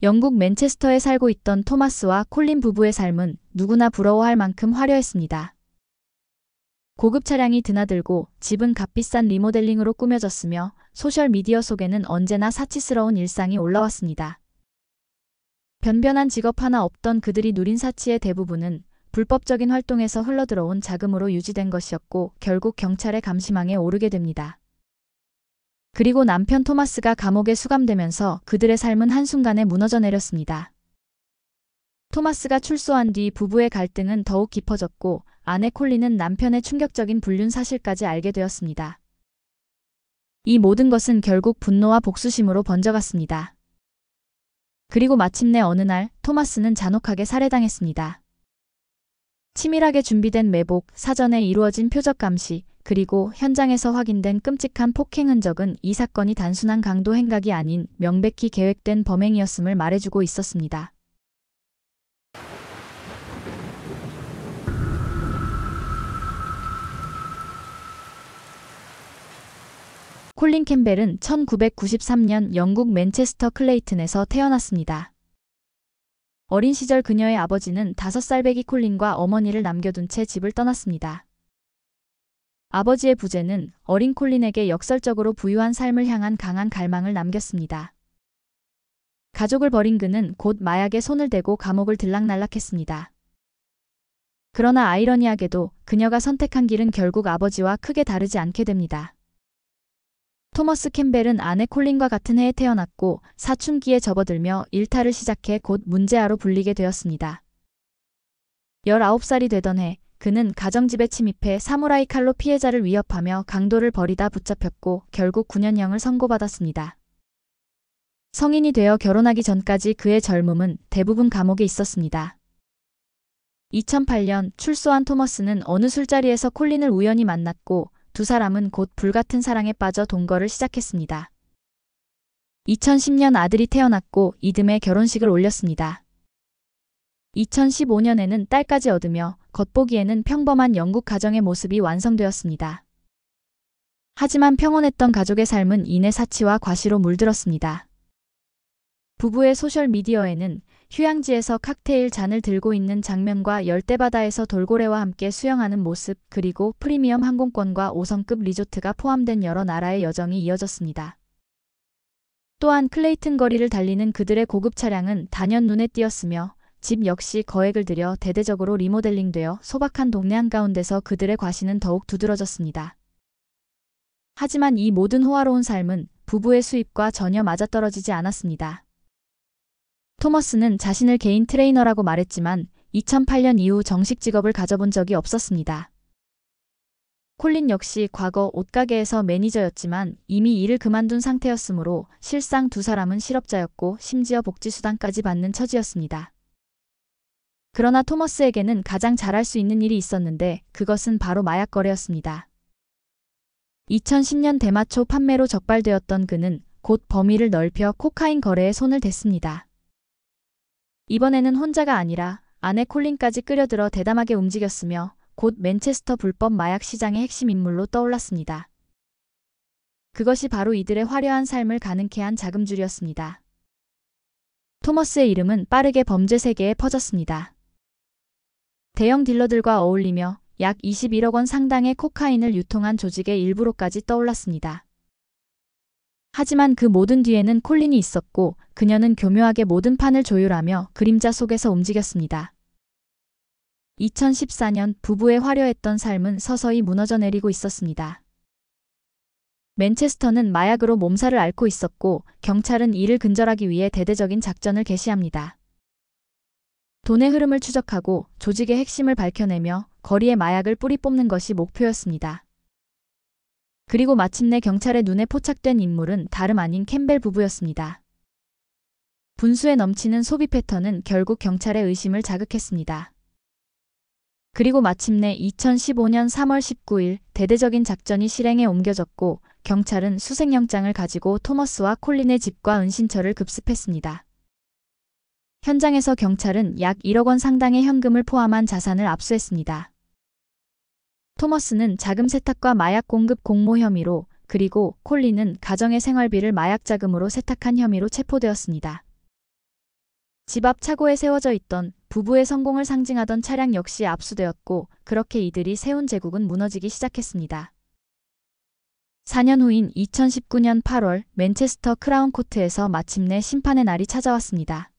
영국 맨체스터에 살고 있던 토마스와 콜린 부부의 삶은 누구나 부러워할 만큼 화려했습니다. 고급 차량이 드나들고 집은 값비싼 리모델링으로 꾸며졌으며 소셜미디어 속에는 언제나 사치스러운 일상이 올라왔습니다. 변변한 직업 하나 없던 그들이 누린 사치의 대부분은 불법적인 활동에서 흘러들어온 자금으로 유지된 것이었고 결국 경찰의 감시망에 오르게 됩니다. 그리고 남편 토마스가 감옥에 수감되면서 그들의 삶은 한순간에 무너져 내렸습니다. 토마스가 출소한 뒤 부부의 갈등은 더욱 깊어졌고 아내 콜린은 남편의 충격적인 불륜 사실까지 알게 되었습니다. 이 모든 것은 결국 분노와 복수심으로 번져갔습니다. 그리고 마침내 어느 날 토마스는 잔혹하게 살해당했습니다. 치밀하게 준비된 매복, 사전에 이루어진 표적 감시, 그리고 현장에서 확인된 끔찍한 폭행 흔적은 이 사건이 단순한 강도 행각이 아닌 명백히 계획된 범행이었음을 말해주고 있었습니다. 콜린 캠벨은 1993년 영국 맨체스터 클레이튼에서 태어났습니다. 어린 시절 그녀의 아버지는 5살 배기 콜린과 어머니를 남겨둔 채 집을 떠났습니다. 아버지의 부재는 어린 콜린에게 역설적으로 부유한 삶을 향한 강한 갈망을 남겼습니다. 가족을 버린 그는 곧 마약에 손을 대고 감옥을 들락날락했습니다. 그러나 아이러니하게도 그녀가 선택한 길은 결국 아버지와 크게 다르지 않게 됩니다. 토머스 캠벨은 아내 콜린과 같은 해에 태어났고 사춘기에 접어들며 일탈을 시작해 곧 문제아로 불리게 되었습니다. 19살이 되던 해 그는 가정집에 침입해 사무라이 칼로 피해자를 위협하며 강도를 벌이다 붙잡혔고 결국 9년형을 선고받았습니다. 성인이 되어 결혼하기 전까지 그의 젊음은 대부분 감옥에 있었습니다. 2008년 출소한 토머스는 어느 술자리에서 콜린을 우연히 만났고 두 사람은 곧 불같은 사랑에 빠져 동거를 시작했습니다. 2010년 아들이 태어났고 이듬해 결혼식을 올렸습니다. 2015년에는 딸까지 얻으며 겉보기에는 평범한 영국 가정의 모습이 완성되었습니다. 하지만 평온했던 가족의 삶은 이내 사치와 과시로 물들었습니다. 부부의 소셜미디어에는 휴양지에서 칵테일 잔을 들고 있는 장면과 열대바다에서 돌고래와 함께 수영하는 모습, 그리고 프리미엄 항공권과 5성급 리조트가 포함된 여러 나라의 여정이 이어졌습니다. 또한 클레이튼 거리를 달리는 그들의 고급 차량은 단연 눈에 띄었으며 집 역시 거액을 들여 대대적으로 리모델링되어 소박한 동네 한가운데서 그들의 과시는 더욱 두드러졌습니다. 하지만 이 모든 호화로운 삶은 부부의 수입과 전혀 맞아떨어지지 않았습니다. 토머스는 자신을 개인 트레이너라고 말했지만 2008년 이후 정식 직업을 가져본 적이 없었습니다. 콜린 역시 과거 옷가게에서 매니저였지만 이미 일을 그만둔 상태였으므로 실상 두 사람은 실업자였고 심지어 복지수당까지 받는 처지였습니다. 그러나 토머스에게는 가장 잘할 수 있는 일이 있었는데 그것은 바로 마약 거래였습니다. 2010년 대마초 판매로 적발되었던 그는 곧 범위를 넓혀 코카인 거래에 손을 댔습니다. 이번에는 혼자가 아니라 아내 콜린까지 끌어들여 대담하게 움직였으며 곧 맨체스터 불법 마약 시장의 핵심 인물로 떠올랐습니다. 그것이 바로 이들의 화려한 삶을 가능케 한 자금줄이었습니다. 토머스의 이름은 빠르게 범죄 세계에 퍼졌습니다. 대형 딜러들과 어울리며 약 21억 원 상당의 코카인을 유통한 조직의 일부로까지 떠올랐습니다. 하지만 그 모든 뒤에는 콜린이 있었고 그녀는 교묘하게 모든 판을 조율하며 그림자 속에서 움직였습니다. 2014년 부부의 화려했던 삶은 서서히 무너져 내리고 있었습니다. 맨체스터는 마약으로 몸살을 앓고 있었고 경찰은 이를 근절하기 위해 대대적인 작전을 개시합니다. 돈의 흐름을 추적하고 조직의 핵심을 밝혀내며 거리에 마약을 뿌리 뽑는 것이 목표였습니다. 그리고 마침내 경찰의 눈에 포착된 인물은 다름 아닌 캠벨 부부였습니다. 분수에 넘치는 소비 패턴은 결국 경찰의 의심을 자극했습니다. 그리고 마침내 2015년 3월 19일 대대적인 작전이 실행에 옮겨졌고 경찰은 수색영장을 가지고 토머스와 콜린의 집과 은신처를 급습했습니다. 현장에서 경찰은 약 1억 원 상당의 현금을 포함한 자산을 압수했습니다. 토머스는 자금 세탁과 마약 공급 공모 혐의로, 그리고 콜린은 가정의 생활비를 마약 자금으로 세탁한 혐의로 체포되었습니다. 집 앞 차고에 세워져 있던 부부의 성공을 상징하던 차량 역시 압수되었고 그렇게 이들이 세운 제국은 무너지기 시작했습니다. 4년 후인 2019년 8월 맨체스터 크라운 코트에서 마침내 심판의 날이 찾아왔습니다.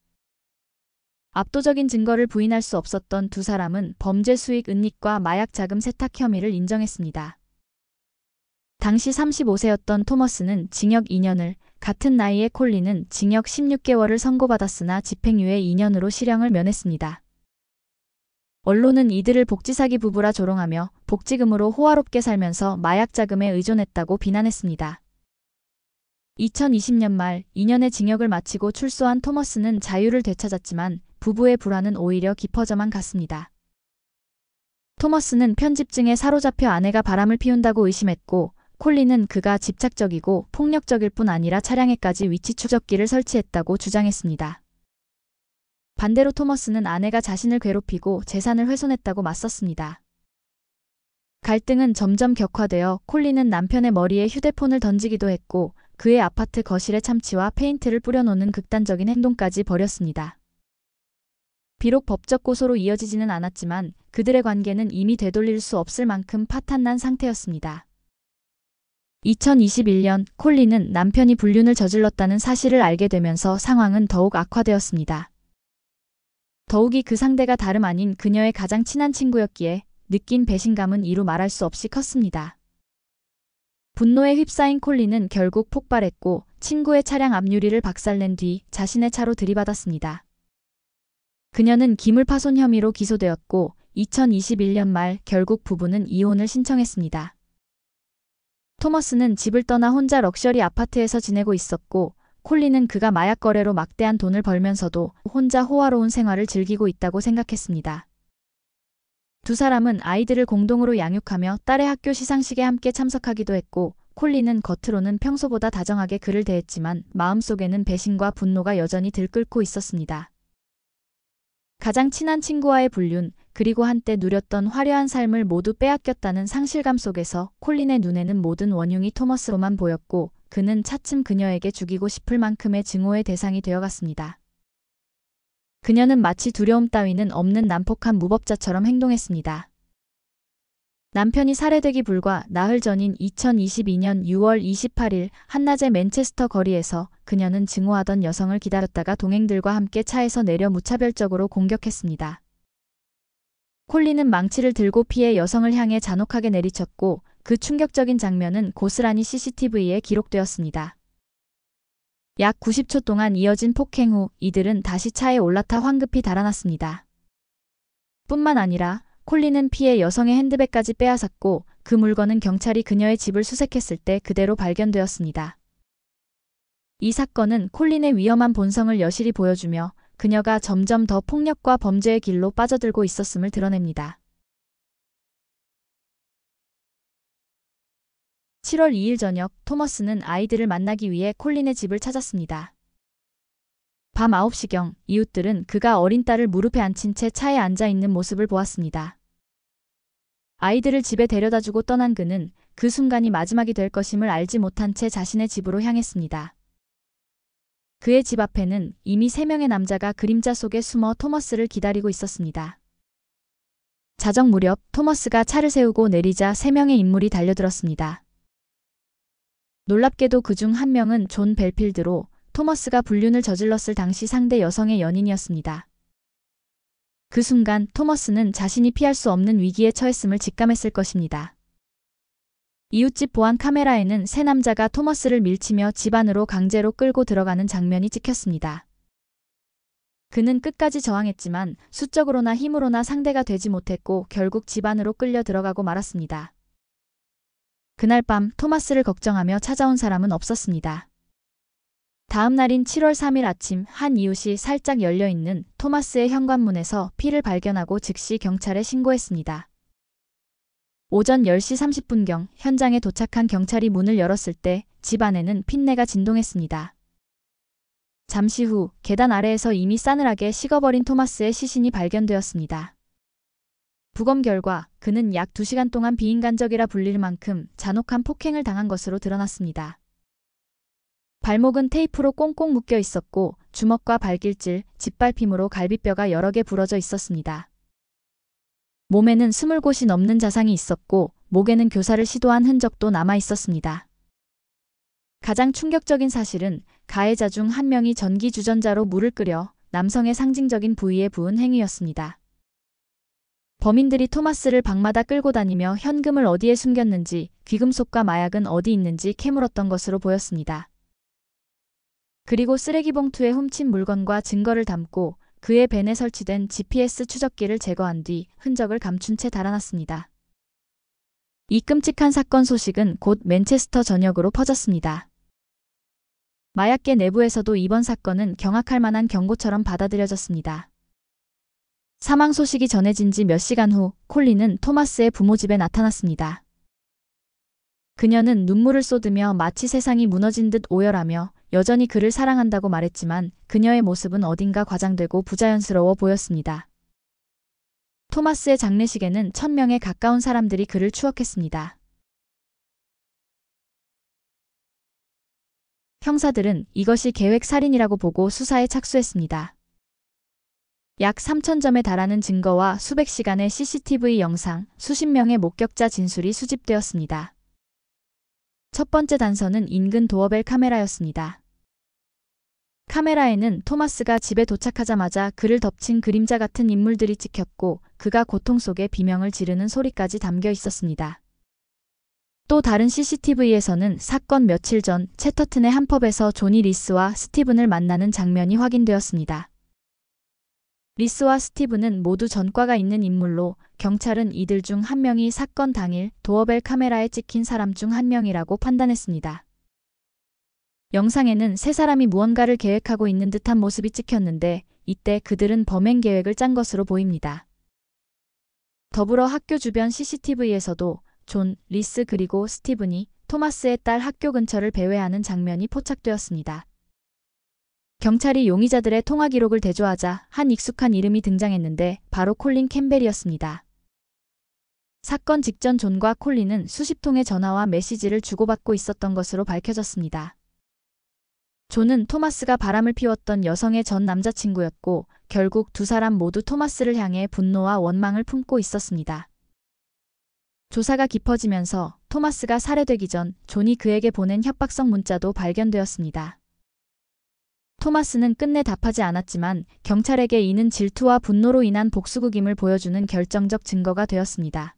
압도적인 증거를 부인할 수 없었던 두 사람은 범죄 수익 은닉과 마약 자금 세탁 혐의를 인정했습니다. 당시 35세였던 토머스는 징역 2년을, 같은 나이의 콜린은 징역 16개월을 선고받았으나 집행유예 2년으로 실형을 면했습니다. 언론은 이들을 복지사기 부부라 조롱하며 복지금으로 호화롭게 살면서 마약 자금에 의존했다고 비난했습니다. 2020년 말 2년의 징역을 마치고 출소한 토머스는 자유를 되찾았지만 부부의 불화는 오히려 깊어져만 갔습니다. 토머스는 편집증에 사로잡혀 아내가 바람을 피운다고 의심했고 콜린은 그가 집착적이고 폭력적일 뿐 아니라 차량에까지 위치 추적기를 설치했다고 주장했습니다. 반대로 토머스는 아내가 자신을 괴롭히고 재산을 훼손했다고 맞섰습니다. 갈등은 점점 격화되어 콜린은 남편의 머리에 휴대폰을 던지기도 했고 그의 아파트 거실에 참치와 페인트를 뿌려놓는 극단적인 행동까지 벌였습니다. 비록 법적 고소로 이어지지는 않았지만 그들의 관계는 이미 되돌릴 수 없을 만큼 파탄난 상태였습니다. 2021년 콜린은 남편이 불륜을 저질렀다는 사실을 알게 되면서 상황은 더욱 악화되었습니다. 더욱이 그 상대가 다름 아닌 그녀의 가장 친한 친구였기에 느낀 배신감은 이루 말할 수 없이 컸습니다. 분노에 휩싸인 콜린은 결국 폭발했고 친구의 차량 앞유리를 박살낸 뒤 자신의 차로 들이받았습니다. 그녀는 기물파손 혐의로 기소되었고 2021년 말 결국 부부는 이혼을 신청했습니다. 토머스는 집을 떠나 혼자 럭셔리 아파트에서 지내고 있었고 콜린은 그가 마약 거래로 막대한 돈을 벌면서도 혼자 호화로운 생활을 즐기고 있다고 생각했습니다. 두 사람은 아이들을 공동으로 양육하며 딸의 학교 시상식에 함께 참석하기도 했고 콜린은 겉으로는 평소보다 다정하게 그를 대했지만 마음속에는 배신과 분노가 여전히 들끓고 있었습니다. 가장 친한 친구와의 불륜, 그리고 한때 누렸던 화려한 삶을 모두 빼앗겼다는 상실감 속에서 콜린의 눈에는 모든 원흉이 토머스로만 보였고 그는 차츰 그녀에게 죽이고 싶을 만큼의 증오의 대상이 되어갔습니다. 그녀는 마치 두려움 따위는 없는 난폭한 무법자처럼 행동했습니다. 남편이 살해되기 불과 나흘 전인 2022년 6월 28일 한낮의 맨체스터 거리에서 그녀는 증오하던 여성을 기다렸다가 동행들과 함께 차에서 내려 무차별적으로 공격했습니다. 콜린은 망치를 들고 피해 여성을 향해 잔혹하게 내리쳤고 그 충격적인 장면은 고스란히 CCTV에 기록되었습니다. 약 90초 동안 이어진 폭행 후 이들은 다시 차에 올라타 황급히 달아났습니다. 뿐만 아니라 콜린은 피해 여성의 핸드백까지 빼앗았고 그 물건은 경찰이 그녀의 집을 수색했을 때 그대로 발견되었습니다. 이 사건은 콜린의 위험한 본성을 여실히 보여주며 그녀가 점점 더 폭력과 범죄의 길로 빠져들고 있었음을 드러냅니다. 7월 2일 저녁 토머스는 아이들을 만나기 위해 콜린의 집을 찾았습니다. 밤 9시경 이웃들은 그가 어린 딸을 무릎에 앉힌 채 차에 앉아 있는 모습을 보았습니다. 아이들을 집에 데려다주고 떠난 그는 그 순간이 마지막이 될 것임을 알지 못한 채 자신의 집으로 향했습니다. 그의 집 앞에는 이미 3명의 남자가 그림자 속에 숨어 토머스를 기다리고 있었습니다. 자정 무렵 토머스가 차를 세우고 내리자 3명의 인물이 달려들었습니다. 놀랍게도 그중 한 명은 존 벨필드로 토머스가 불륜을 저질렀을 당시 상대 여성의 연인이었습니다. 그 순간 토머스는 자신이 피할 수 없는 위기에 처했음을 직감했을 것입니다. 이웃집 보안 카메라에는 세 남자가 토머스를 밀치며 집 안으로 강제로 끌고 들어가는 장면이 찍혔습니다. 그는 끝까지 저항했지만 수적으로나 힘으로나 상대가 되지 못했고 결국 집 안으로 끌려 들어가고 말았습니다. 그날 밤 토마스를 걱정하며 찾아온 사람은 없었습니다. 다음 날인 7월 3일 아침 한 이웃이 살짝 열려있는 토마스의 현관문에서 피를 발견하고 즉시 경찰에 신고했습니다. 오전 10시 30분경 현장에 도착한 경찰이 문을 열었을 때 집 안에는 핀내가 진동했습니다. 잠시 후 계단 아래에서 이미 싸늘하게 식어버린 토마스의 시신이 발견되었습니다. 부검 결과 그는 약 2시간 동안 비인간적이라 불릴 만큼 잔혹한 폭행을 당한 것으로 드러났습니다. 발목은 테이프로 꽁꽁 묶여 있었고 주먹과 발길질, 짓밟힘으로 갈비뼈가 여러 개 부러져 있었습니다. 몸에는 20곳이 넘는 자상이 있었고 목에는 교사를 시도한 흔적도 남아 있었습니다. 가장 충격적인 사실은 가해자 중 한 명이 전기 주전자로 물을 끓여 남성의 상징적인 부위에 부은 행위였습니다. 범인들이 토마스를 방마다 끌고 다니며 현금을 어디에 숨겼는지, 귀금속과 마약은 어디 있는지 캐물었던 것으로 보였습니다. 그리고 쓰레기 봉투에 훔친 물건과 증거를 담고 그의 벤에 설치된 GPS 추적기를 제거한 뒤 흔적을 감춘 채 달아났습니다. 이 끔찍한 사건 소식은 곧 맨체스터 전역으로 퍼졌습니다. 마약계 내부에서도 이번 사건은 경악할 만한 경고처럼 받아들여졌습니다. 사망 소식이 전해진 지 몇 시간 후 콜린은 토마스의 부모 집에 나타났습니다. 그녀는 눈물을 쏟으며 마치 세상이 무너진 듯 오열하며 여전히 그를 사랑한다고 말했지만 그녀의 모습은 어딘가 과장되고 부자연스러워 보였습니다. 토마스의 장례식에는 1000명에 가까운 사람들이 그를 추억했습니다. 형사들은 이것이 계획 살인이라고 보고 수사에 착수했습니다. 약 3000점에 달하는 증거와 수백 시간의 CCTV 영상, 수십 명의 목격자 진술이 수집되었습니다. 첫 번째 단서는 인근 도어벨 카메라였습니다. 카메라에는 토마스가 집에 도착하자마자 그를 덮친 그림자 같은 인물들이 찍혔고 그가 고통 속에 비명을 지르는 소리까지 담겨 있었습니다. 또 다른 CCTV에서는 사건 며칠 전 채터튼의 한 펍에서 조니 리스와 스티븐을 만나는 장면이 확인되었습니다. 리스와 스티븐은 모두 전과가 있는 인물로 경찰은 이들 중 한 명이 사건 당일 도어벨 카메라에 찍힌 사람 중 한 명이라고 판단했습니다. 영상에는 세 사람이 무언가를 계획하고 있는 듯한 모습이 찍혔는데 이때 그들은 범행 계획을 짠 것으로 보입니다. 더불어 학교 주변 CCTV에서도 존, 리스 그리고 스티븐이 토마스의 딸 학교 근처를 배회하는 장면이 포착되었습니다. 경찰이 용의자들의 통화 기록을 대조하자 한 익숙한 이름이 등장했는데 바로 콜린 캠벨이었습니다. 사건 직전 존과 콜린은 수십 통의 전화와 메시지를 주고받고 있었던 것으로 밝혀졌습니다. 존은 토마스가 바람을 피웠던 여성의 전 남자친구였고 결국 두 사람 모두 토마스를 향해 분노와 원망을 품고 있었습니다. 조사가 깊어지면서 토마스가 살해되기 전 존이 그에게 보낸 협박성 문자도 발견되었습니다. 토마스는 끝내 답하지 않았지만 경찰에게 이는 질투와 분노로 인한 복수극임을 보여주는 결정적 증거가 되었습니다.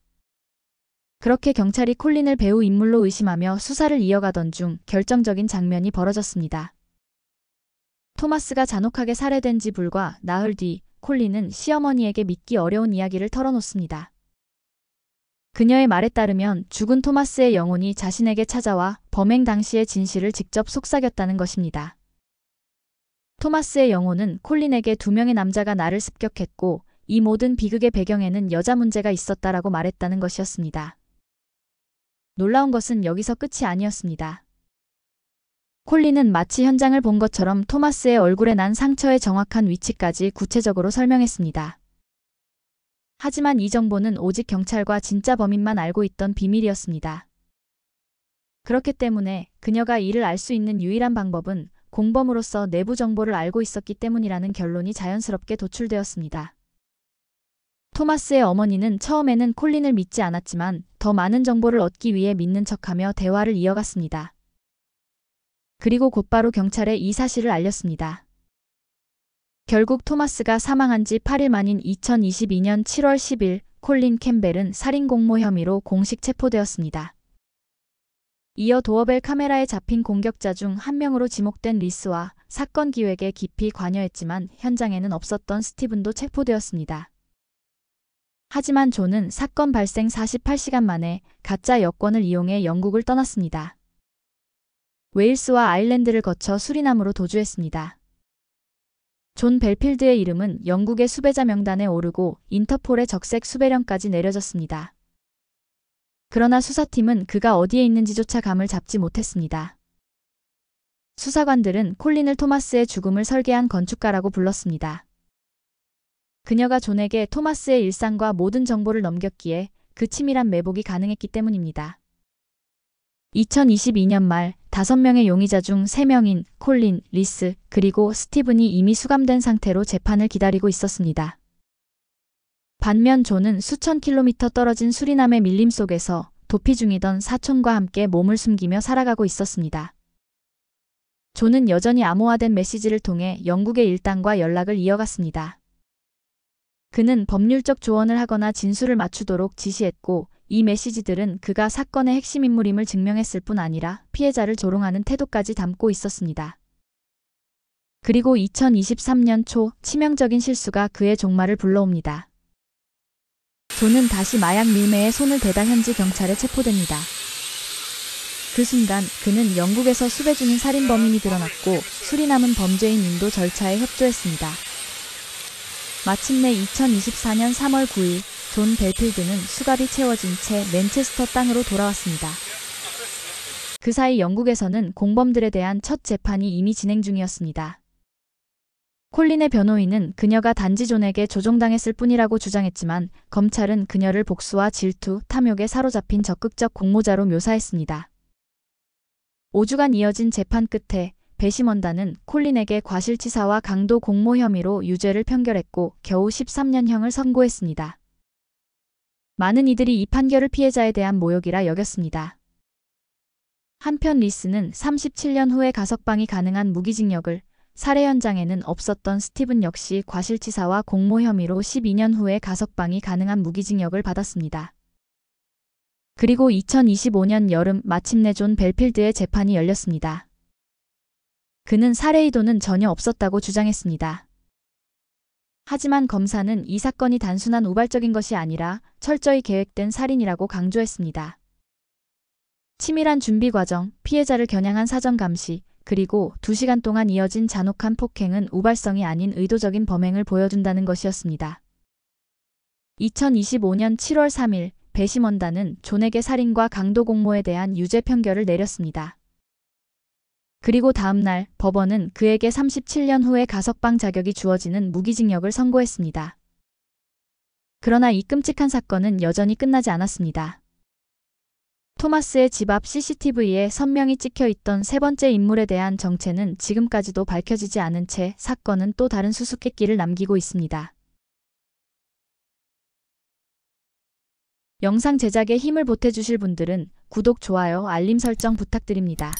그렇게 경찰이 콜린을 배후 인물로 의심하며 수사를 이어가던 중 결정적인 장면이 벌어졌습니다. 토마스가 잔혹하게 살해된 지 불과 나흘 뒤 콜린은 시어머니에게 믿기 어려운 이야기를 털어놓습니다. 그녀의 말에 따르면 죽은 토마스의 영혼이 자신에게 찾아와 범행 당시의 진실을 직접 속삭였다는 것입니다. 토마스의 영혼은 콜린에게 2명의 남자가 나를 습격했고 이 모든 비극의 배경에는 여자 문제가 있었다라고 말했다는 것이었습니다. 놀라운 것은 여기서 끝이 아니었습니다. 콜린은 마치 현장을 본 것처럼 토마스의 얼굴에 난 상처의 정확한 위치까지 구체적으로 설명했습니다. 하지만 이 정보는 오직 경찰과 진짜 범인만 알고 있던 비밀이었습니다. 그렇기 때문에 그녀가 이를 알 수 있는 유일한 방법은 공범으로서 내부 정보를 알고 있었기 때문이라는 결론이 자연스럽게 도출되었습니다. 토마스의 어머니는 처음에는 콜린을 믿지 않았지만 더 많은 정보를 얻기 위해 믿는 척하며 대화를 이어갔습니다. 그리고 곧바로 경찰에 이 사실을 알렸습니다. 결국 토마스가 사망한 지 8일 만인 2022년 7월 10일 콜린 캠벨은 살인 공모 혐의로 공식 체포되었습니다. 이어 도어벨 카메라에 잡힌 공격자 중 한 명으로 지목된 리스와 사건 기획에 깊이 관여했지만 현장에는 없었던 스티븐도 체포되었습니다. 하지만 존은 사건 발생 48시간 만에 가짜 여권을 이용해 영국을 떠났습니다. 웨일스와 아일랜드를 거쳐 수리남으로 도주했습니다. 존 벨필드의 이름은 영국의 수배자 명단에 오르고 인터폴의 적색 수배령까지 내려졌습니다. 그러나 수사팀은 그가 어디에 있는지조차 감을 잡지 못했습니다. 수사관들은 콜린을 토마스의 죽음을 설계한 건축가라고 불렀습니다. 그녀가 존에게 토마스의 일상과 모든 정보를 넘겼기에 그 치밀한 매복이 가능했기 때문입니다. 2022년 말 5명의 용의자 중 3명인 콜린, 리스, 그리고 스티븐이 이미 수감된 상태로 재판을 기다리고 있었습니다. 반면 존은 수천 킬로미터 떨어진 수리남의 밀림 속에서 도피 중이던 사촌과 함께 몸을 숨기며 살아가고 있었습니다. 존은 여전히 암호화된 메시지를 통해 영국의 일당과 연락을 이어갔습니다. 그는 법률적 조언을 하거나 진술을 맞추도록 지시했고, 이 메시지들은 그가 사건의 핵심 인물임을 증명했을 뿐 아니라 피해자를 조롱하는 태도까지 담고 있었습니다. 그리고 2023년 초 치명적인 실수가 그의 종말을 불러옵니다. 존은 다시 마약 밀매에 손을 대다 현지 경찰에 체포됩니다. 그 순간 그는 영국에서 수배 중인 살인범임이 드러났고 수리남은 범죄인 인도 절차에 협조했습니다. 마침내 2024년 3월 9일 존 벨필드는 수갑이 채워진 채 맨체스터 땅으로 돌아왔습니다. 그 사이 영국에서는 공범들에 대한 첫 재판이 이미 진행 중이었습니다. 콜린의 변호인은 그녀가 단지 존에게 조종당했을 뿐이라고 주장했지만 검찰은 그녀를 복수와 질투, 탐욕에 사로잡힌 적극적 공모자로 묘사했습니다. 5주간 이어진 재판 끝에 배심원단은 콜린에게 과실치사와 강도 공모 혐의로 유죄를 판결했고 겨우 13년형을 선고했습니다. 많은 이들이 이 판결을 피해자에 대한 모욕이라 여겼습니다. 한편 리스는 37년 후에 가석방이 가능한 무기징역을, 살해 현장에는 없었던 스티븐 역시 과실치사와 공모 혐의로 12년 후에 가석방이 가능한 무기징역을 받았습니다. 그리고 2025년 여름 마침내 존 벨필드의 재판이 열렸습니다. 그는 살해 의도는 전혀 없었다고 주장했습니다. 하지만 검사는 이 사건이 단순한 우발적인 것이 아니라 철저히 계획된 살인이라고 강조했습니다. 치밀한 준비 과정, 피해자를 겨냥한 사전 감시, 그리고 2시간 동안 이어진 잔혹한 폭행은 우발성이 아닌 의도적인 범행을 보여준다는 것이었습니다. 2025년 7월 3일 배심원단은 존에게 살인과 강도 공모에 대한 유죄 판결을 내렸습니다. 그리고 다음 날 법원은 그에게 37년 후에 가석방 자격이 주어지는 무기징역을 선고했습니다. 그러나 이 끔찍한 사건은 여전히 끝나지 않았습니다. 토마스의 집 앞 CCTV에 선명히 찍혀있던 세 번째 인물에 대한 정체는 지금까지도 밝혀지지 않은 채 사건은 또 다른 수수께끼를 남기고 있습니다. 영상 제작에 힘을 보태주실 분들은 구독, 좋아요, 알림 설정 부탁드립니다.